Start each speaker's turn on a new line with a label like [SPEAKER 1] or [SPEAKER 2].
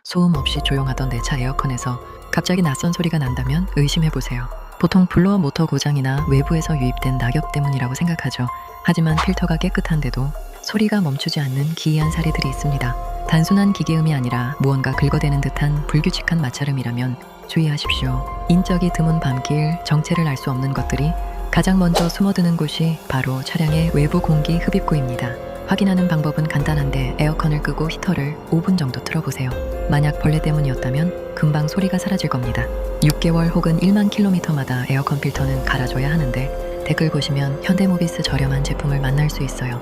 [SPEAKER 1] 소음 없이 조용하던 내 차 에어컨에서 갑자기 낯선 소리가 난다면 의심해보세요. 보통 블로어 모터 고장이나 외부에서 유입된 낙엽 때문이라고 생각하죠. 하지만 필터가 깨끗한데도 소리가 멈추지 않는 기이한 사례들이 있습니다. 단순한 기계음이 아니라 무언가 긁어대는 듯한 불규칙한 마찰음이라면 주의하십시오. 인적이 드문 밤길, 정체를 알 수 없는 것들이 가장 먼저 숨어드는 곳이 바로 차량의 외부 공기 흡입구입니다. 확인하는 방법은 간단한데 에어컨을 끄고 히터를 5분 정도 틀어보세요. 만약 벌레 때문이었다면 금방 소리가 사라질 겁니다. 6개월 혹은 1만 킬로미터마다 에어컨 필터는 갈아줘야 하는데 댓글 보시면 현대모비스 저렴한 제품을 만날 수 있어요.